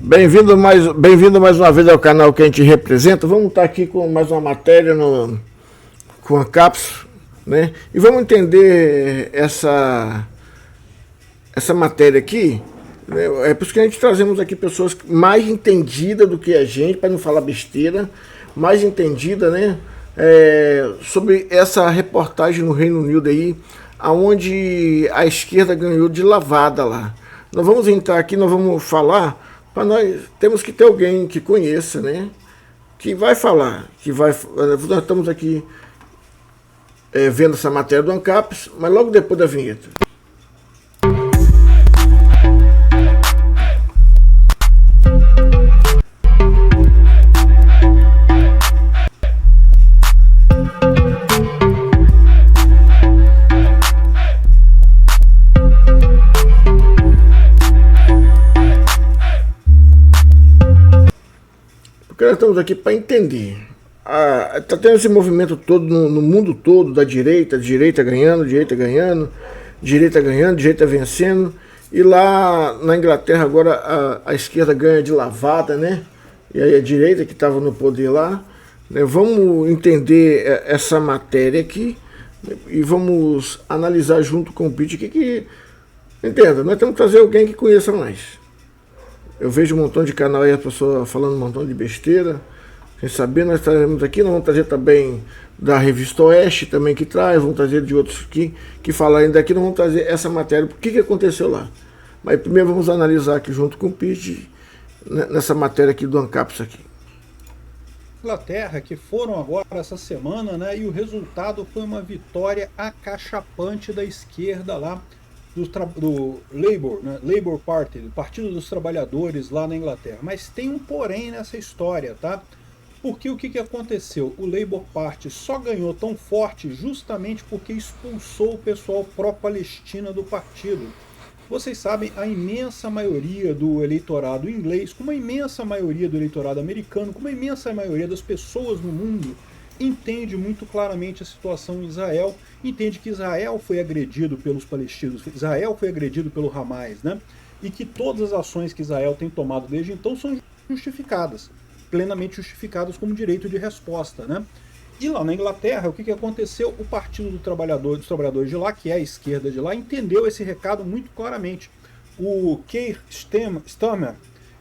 Bem-vindo mais uma vez ao canal que a gente representa. Vamos estar aqui com mais uma matéria com a CAPES, né? E vamos entender essa matéria aqui, né? É por isso que a gente trazemos aqui pessoas mais entendidas do que a gente, para não falar besteira, mais entendida, né? Sobre essa reportagem no Reino Unido aí, aonde a esquerda ganhou de lavada lá. Nós vamos entrar aqui, nós vamos falar. Para nós, temos que ter alguém que conheça, né? Que vai falar, nós estamos aqui vendo essa matéria do ANCAPES, mas logo depois da vinheta. Porque nós estamos aqui para entender. Está tendo esse movimento todo no mundo todo, da direita ganhando, direita vencendo. E lá na Inglaterra agora a esquerda ganha de lavada, né? E aí a direita que estava no poder lá, né? Vamos entender essa matéria aqui, né? E vamos analisar junto com o Pete entenda, nós temos que trazer alguém que conheça mais. Eu vejo um montão de canal aí, a pessoa falando um montão de besteira. Sem saber, nós trazemos aqui, nós vamos trazer também da Revista Oeste também que traz, vamos trazer de outros que falarem daqui, nós vamos trazer essa matéria, o que aconteceu lá. Mas primeiro vamos analisar aqui junto com o Pete, nessa matéria aqui do ANCAPES aqui. Inglaterra, que foram agora essa semana, né, e o resultado foi uma vitória acachapante da esquerda lá, do Labour, né, Labour Party, do Partido dos Trabalhadores lá na Inglaterra. Mas tem um porém nessa história, tá? Porque o que aconteceu? O Labour Party só ganhou tão forte justamente porque expulsou o pessoal pró-Palestina do partido. Vocês sabem, a imensa maioria do eleitorado inglês, como a imensa maioria do eleitorado americano, como a imensa maioria das pessoas no mundo, entende muito claramente a situação em Israel, entende que Israel foi agredido pelos palestinos, Israel foi agredido pelo Hamas, né? E que todas as ações que Israel tem tomado desde então são justificadas, plenamente justificadas como direito de resposta, né? E lá na Inglaterra, o que aconteceu? O Partido dos Trabalhadores de lá, que é a esquerda de lá, entendeu esse recado muito claramente. O Keir Starmer,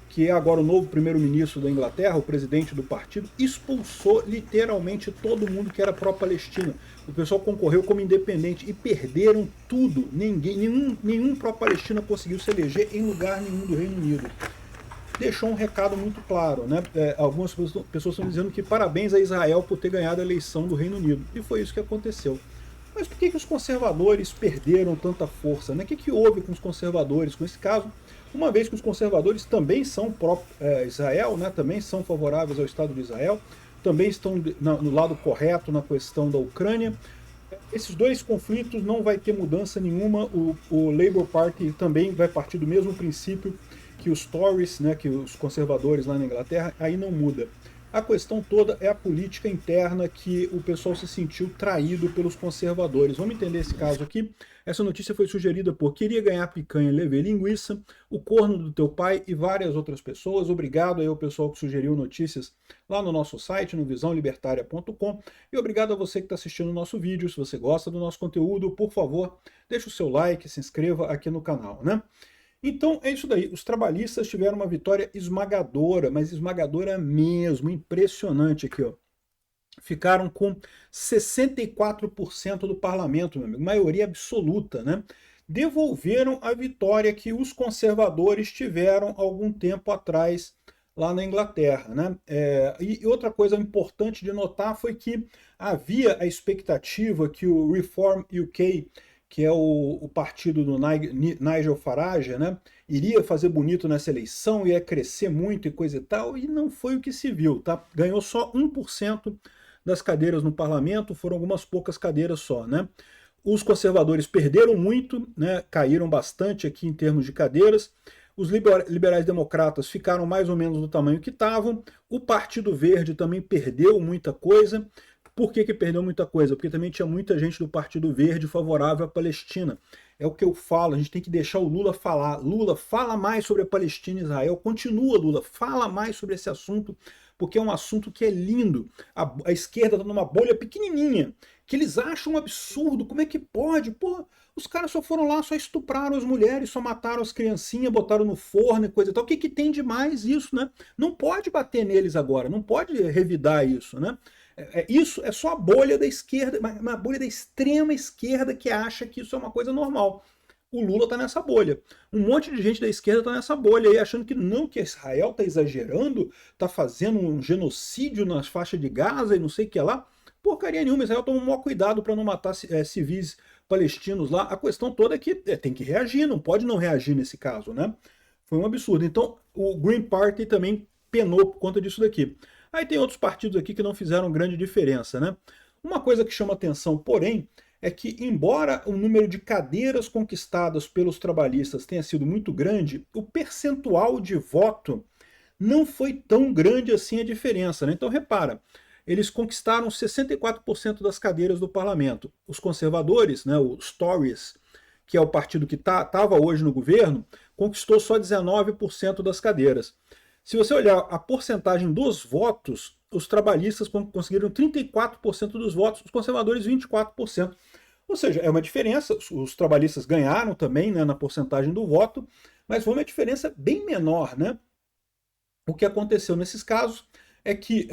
que é agora o novo primeiro-ministro da Inglaterra, o presidente do partido, expulsou literalmente todo mundo que era pró-Palestina. O pessoal concorreu como independente e perderam tudo. Nenhum pró-Palestina conseguiu se eleger em lugar nenhum do Reino Unido. Deixou um recado muito claro, né? Algumas pessoas estão dizendo que parabéns a Israel por ter ganhado a eleição do Reino Unido. E foi isso que aconteceu. Mas por que os conservadores perderam tanta força, né? O que houve com os conservadores com esse caso? Uma vez que os conservadores também são pró-Israel, né? Também são favoráveis ao Estado de Israel, também estão no lado correto na questão da Ucrânia. Esses dois conflitos não vai ter mudança nenhuma. O Labour Party também vai partir do mesmo princípio que os Tories, né, que os conservadores lá na Inglaterra, aí não muda. A questão toda é a política interna, que o pessoal se sentiu traído pelos conservadores. Vamos entender esse caso aqui. Essa notícia foi sugerida por Queria Ganhar Picanha, Levei Linguiça, O Corno do Teu Pai e várias outras pessoas. Obrigado aí ao pessoal que sugeriu notícias lá no nosso site, no visãolibertaria.com. E obrigado a você que está assistindo o nosso vídeo. Se você gosta do nosso conteúdo, por favor, deixa o seu like, se inscreva aqui no canal, né? Então é isso daí, os trabalhistas tiveram uma vitória esmagadora, mas esmagadora mesmo, impressionante aqui, ó. Ficaram com 64% do parlamento, meu amigo, maioria absoluta, né? Devolveram a vitória que os conservadores tiveram algum tempo atrás lá na Inglaterra, né? E outra coisa importante de notar foi que havia a expectativa que o Reform UK, que é o partido do Nigel Farage, né, iria fazer bonito nessa eleição, ia crescer muito e coisa e tal, e não foi o que se viu, tá? Ganhou só 1% das cadeiras no parlamento, foram algumas poucas cadeiras só, né? Os conservadores perderam muito, né, caíram bastante aqui em termos de cadeiras. Os liberais democratas ficaram mais ou menos do tamanho que estavam. O Partido Verde também perdeu muita coisa. Por que que perdeu muita coisa? Porque também tinha muita gente do Partido Verde favorável à Palestina. É o que eu falo, a gente tem que deixar o Lula falar. Lula, fala mais sobre a Palestina e Israel. Continua, Lula, fala mais sobre esse assunto, porque é um assunto que é lindo. A esquerda está numa bolha pequenininha, que eles acham um absurdo. Como é que pode? Pô, os caras só foram lá, só estupraram as mulheres, só mataram as criancinhas, botaram no forno e coisa e tal. O que que tem de mais isso, né? Não pode bater neles agora, não pode revidar isso, né? Isso é só a bolha da esquerda, uma bolha da extrema esquerda que acha que isso é uma coisa normal. O Lula está nessa bolha. Um monte de gente da esquerda está nessa bolha aí, achando que não, que Israel está exagerando, está fazendo um genocídio nas faixas de Gaza e não sei o que lá. Porcaria nenhuma, Israel toma o maior cuidado para não matar civis palestinos lá. A questão toda é que tem que reagir, não pode não reagir nesse caso, né? Foi um absurdo. Então, o Green Party também penou por conta disso daqui. Aí tem outros partidos aqui que não fizeram grande diferença, né? Uma coisa que chama atenção, porém, é que, embora o número de cadeiras conquistadas pelos trabalhistas tenha sido muito grande, o percentual de voto não foi tão grande assim a diferença, né? Então, repara, eles conquistaram 64% das cadeiras do parlamento. Os conservadores, né, os Tories, que é o partido que estava hoje no governo, conquistou só 19% das cadeiras. Se você olhar a porcentagem dos votos, os trabalhistas conseguiram 34% dos votos, os conservadores 24%. Ou seja, é uma diferença, os trabalhistas ganharam também, né, na porcentagem do voto, mas foi uma diferença bem menor, né? O que aconteceu nesses casos é que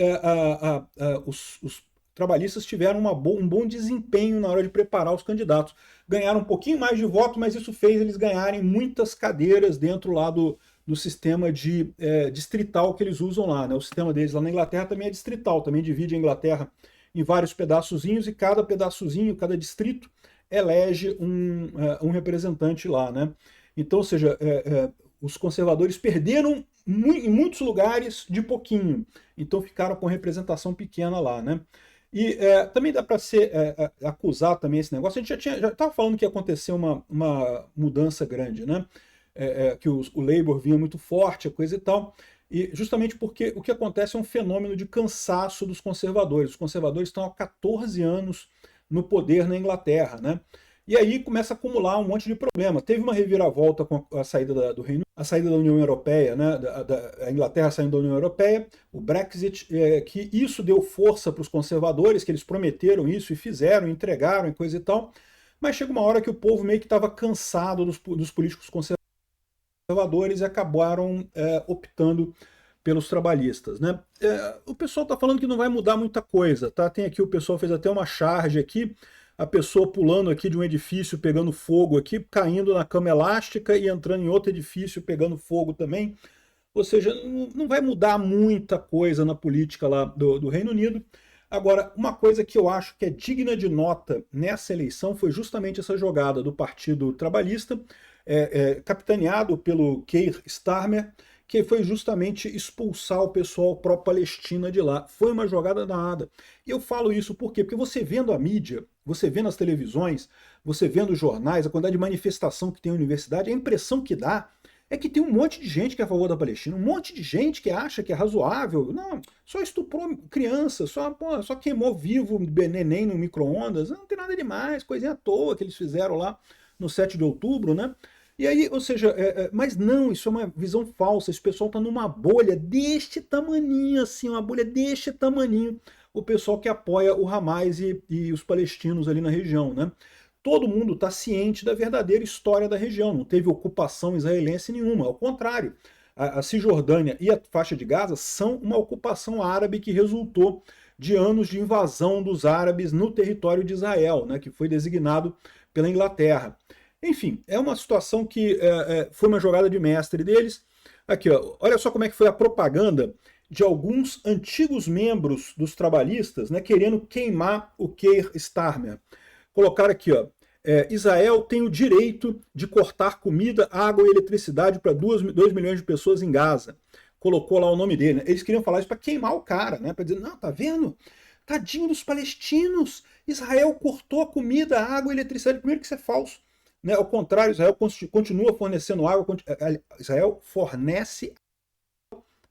os trabalhistas tiveram um bom desempenho na hora de preparar os candidatos. Ganharam um pouquinho mais de voto, mas isso fez eles ganharem muitas cadeiras dentro lá do sistema de distrital que eles usam lá, né? O sistema deles lá na Inglaterra também é distrital, também divide a Inglaterra em vários pedaçozinhos e cada pedaçozinho, cada distrito, elege um representante lá, né? Então, ou seja, os conservadores perderam em muitos lugares de pouquinho, então ficaram com representação pequena lá, né? E também dá para acusar também esse negócio. A gente já estava falando que ia acontecer uma mudança grande, né? Que o Labour vinha muito forte, a coisa e tal, e justamente porque o que acontece é um fenômeno de cansaço dos conservadores. Os conservadores estão há 14 anos no poder na Inglaterra, né? E aí começa a acumular um monte de problema. Teve uma reviravolta com a saída do Reino, a saída da União Europeia, né? A Inglaterra saindo da União Europeia, o Brexit, que isso deu força para os conservadores, que eles prometeram isso e fizeram, entregaram e coisa e tal. Mas chega uma hora que o povo meio que estava cansado dos políticos conservadores e acabaram optando pelos trabalhistas, né? O pessoal está falando que não vai mudar muita coisa, tá? Tem aqui, o pessoal fez até uma charge aqui, a pessoa pulando aqui de um edifício, pegando fogo aqui, caindo na cama elástica e entrando em outro edifício, pegando fogo também. Ou seja, não vai mudar muita coisa na política lá do Reino Unido. Agora, uma coisa que eu acho que é digna de nota nessa eleição foi justamente essa jogada do Partido Trabalhista, capitaneado pelo Keir Starmer, que foi justamente expulsar o pessoal pró-Palestina de lá. Foi uma jogada danada. E eu falo isso por quê? Porque você vendo a mídia, você vendo as televisões, você vendo os jornais, a quantidade de manifestação que tem na universidade, a impressão que dá é que tem um monte de gente que é a favor da Palestina, um monte de gente que acha que é razoável. Não, só estuprou criança, só queimou vivo neném no micro-ondas, não tem nada demais, coisinha à toa que eles fizeram lá no 7 de outubro, né? E aí, ou seja, mas não, isso é uma visão falsa, esse pessoal está numa bolha deste tamaninho, assim, uma bolha deste tamaninho, o pessoal que apoia o Hamas e os palestinos ali na região, né? Todo mundo está ciente da verdadeira história da região, não teve ocupação israelense nenhuma, ao contrário, a Cisjordânia e a faixa de Gaza são uma ocupação árabe que resultou de anos de invasão dos árabes no território de Israel, né, que foi designado pela Inglaterra. Enfim, é uma situação que foi uma jogada de mestre deles. Aqui, ó, olha só como é que foi a propaganda de alguns antigos membros dos trabalhistas, né, querendo queimar o Keir Starmer. Colocaram aqui, ó, Israel tem o direito de cortar comida, água e eletricidade para 2 milhões de pessoas em Gaza. Colocou lá o nome dele. Né? Eles queriam falar isso para queimar o cara, né? Para dizer, não, tá vendo? Tadinho dos palestinos. Israel cortou a comida, a água e a eletricidade. Primeiro que isso é falso. Né? Ao contrário, Israel continua fornecendo água. Israel fornece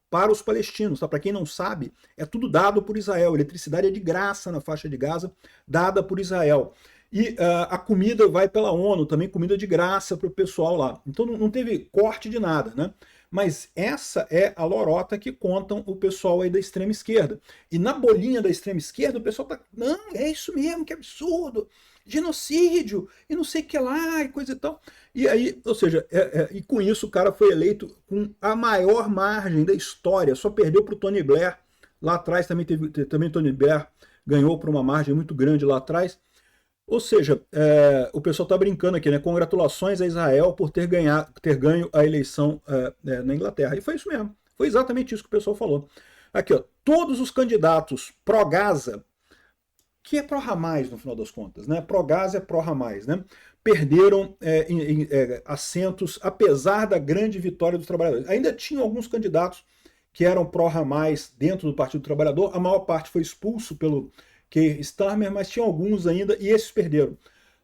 para os palestinos. Tá? Para quem não sabe, é tudo dado por Israel. A eletricidade é de graça na faixa de Gaza, dada por Israel. E a comida vai pela ONU, também comida de graça para o pessoal lá. Então não teve corte de nada, né? Mas essa é a lorota que contam o pessoal aí da extrema esquerda. E na bolinha da extrema esquerda o pessoal tá, não, é isso mesmo, que absurdo, genocídio, e não sei o que lá, e coisa e tal. E aí, ou seja, e com isso o cara foi eleito com a maior margem da história, só perdeu para o Tony Blair. Lá atrás também Tony Blair ganhou por uma margem muito grande lá atrás. Ou seja, o pessoal está brincando aqui, né? Congratulações a Israel por ter ganho a eleição na Inglaterra. E foi isso mesmo. Foi exatamente isso que o pessoal falou. Aqui, ó, todos os candidatos pró-Gaza, que é pró-Hamas no final das contas, né? Pró-Gaza é pró-Hamas, né? Perderam assentos, apesar da grande vitória dos trabalhadores. Ainda tinham alguns candidatos que eram pró-Hamas dentro do Partido do Trabalhador. A maior parte foi expulso pelo Keir Starmer, mas tinha alguns ainda e esses perderam.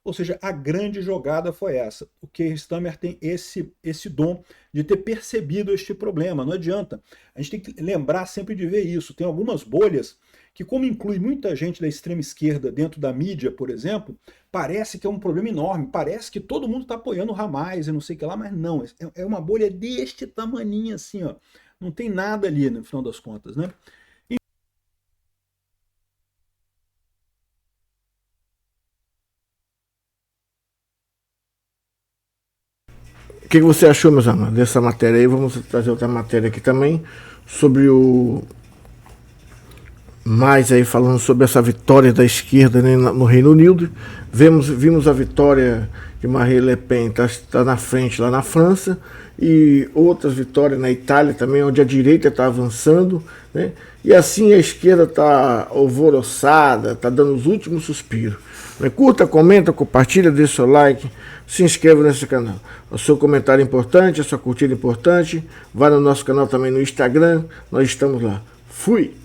Ou seja, a grande jogada foi essa. O Keir Starmer tem esse dom de ter percebido este problema. Não adianta. A gente tem que lembrar sempre de ver isso. Tem algumas bolhas que, como inclui muita gente da extrema esquerda dentro da mídia, por exemplo, parece que é um problema enorme. Parece que todo mundo está apoiando o Hamas e não sei o que lá, mas não. É uma bolha deste tamaninho assim, ó. Não tem nada ali no final das contas, né? O que você achou, meus amados, dessa matéria aí? Vamos trazer outra matéria aqui também sobre mais aí falando sobre essa vitória da esquerda, né, no Reino Unido. Vimos a vitória de Marine Le Pen, tá na frente lá na França, e outras vitórias na Itália também, onde a direita está avançando, né? E assim a esquerda está alvoroçada, está dando os últimos suspiros. Curta, comenta, compartilha, deixa seu like, se inscreva nesse canal. O seu comentário é importante, a sua curtida é importante. Vá no nosso canal também no Instagram, nós estamos lá. Fui!